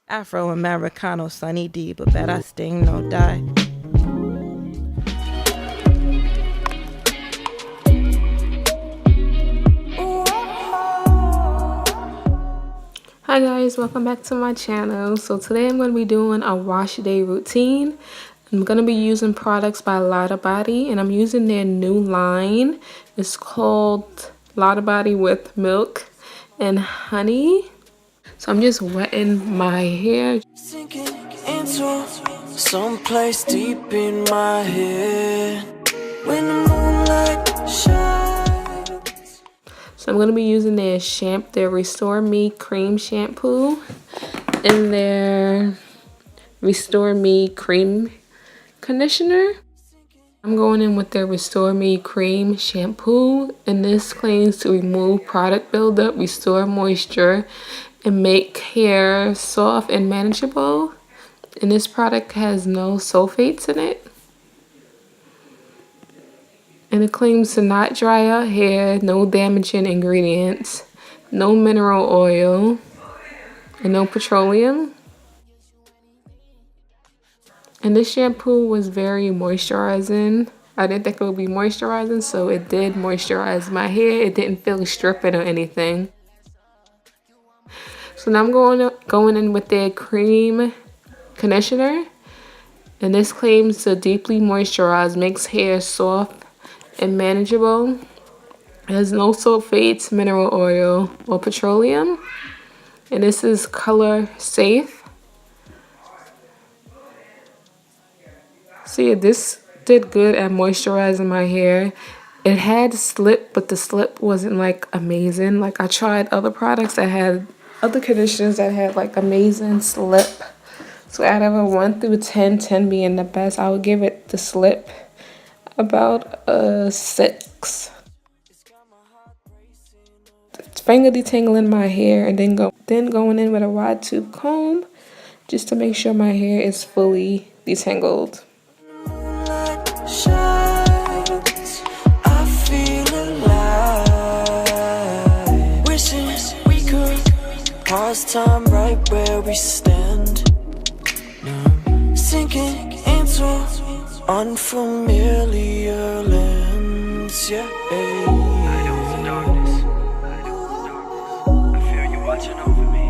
Afro-Americano Sunny D, but bet I sting no die. Hi guys, welcome back to my channel. So today I'm going to be doing a wash day routine. I'm going to be using products by LottaBody, and I'm using their new line. It's called LottaBody with milk and honey. So I'm just wetting my hair. Sinking into someplace deep in my head when the moonlight shines. So I'm going to be using their Restore Me Cream Shampoo and their Restore Me Cream Conditioner. I'm going in with their Restore Me Cream Shampoo, and this claims to remove product buildup, restore moisture, and make hair soft and manageable. And this product has no sulfates in it. And it claims to not dry out hair, no damaging ingredients, no mineral oil, and no petroleum. And this shampoo was very moisturizing. I didn't think it would be moisturizing, so it did moisturize my hair. It didn't feel stripping or anything. So now I'm going in with their cream conditioner. And this claims to deeply moisturize, makes hair soft and manageable. It has no sulfates, mineral oil, or petroleum. And this is color safe. So yeah, this did good at moisturizing my hair. It had slip, but the slip wasn't like amazing. Like I tried other products that had other conditioners that had like amazing slip. So out of a 1 through 10, 10 being the best, I would give it the slip about a 6. It's finger detangling my hair, and then going in with a wide tooth comb just to make sure my hair is fully detangled. Shines, I feel alive. Wishing we could pause time right where we stand. Sinking into unfamiliar lands, yeah. I know it's the darkness. I feel you watching over me.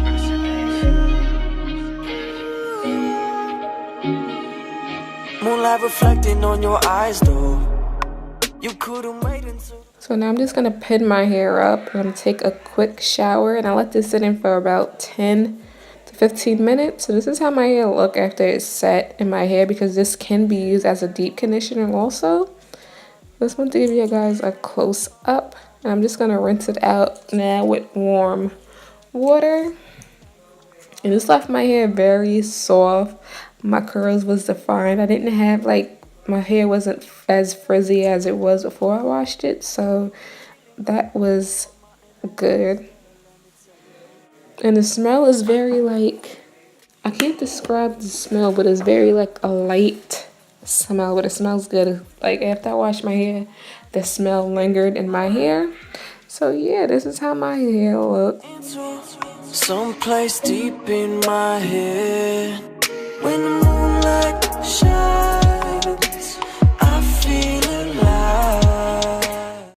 Rest in peace. Moonlight reflecting on your eyes, though. You couldn't wait until. So now I'm just gonna pin my hair up. I'm gonna take a quick shower, and I let this sit in for about 10 to 15 minutes. So this is how my hair look after it's set in my hair, because this can be used as a deep conditioner also. Just want to give you guys a close up. And I'm just gonna rinse it out now with warm water. And this left my hair very soft. My curls was defined. I didn't have my hair wasn't as frizzy as it was before I washed it. So that was good. And the smell is very I can't describe the smell, but it's very a light smell, but it smells good. Like after I washed my hair, the smell lingered in my hair. So yeah, this is how my hair looks. Someplace deep in my head when the moonlight shines.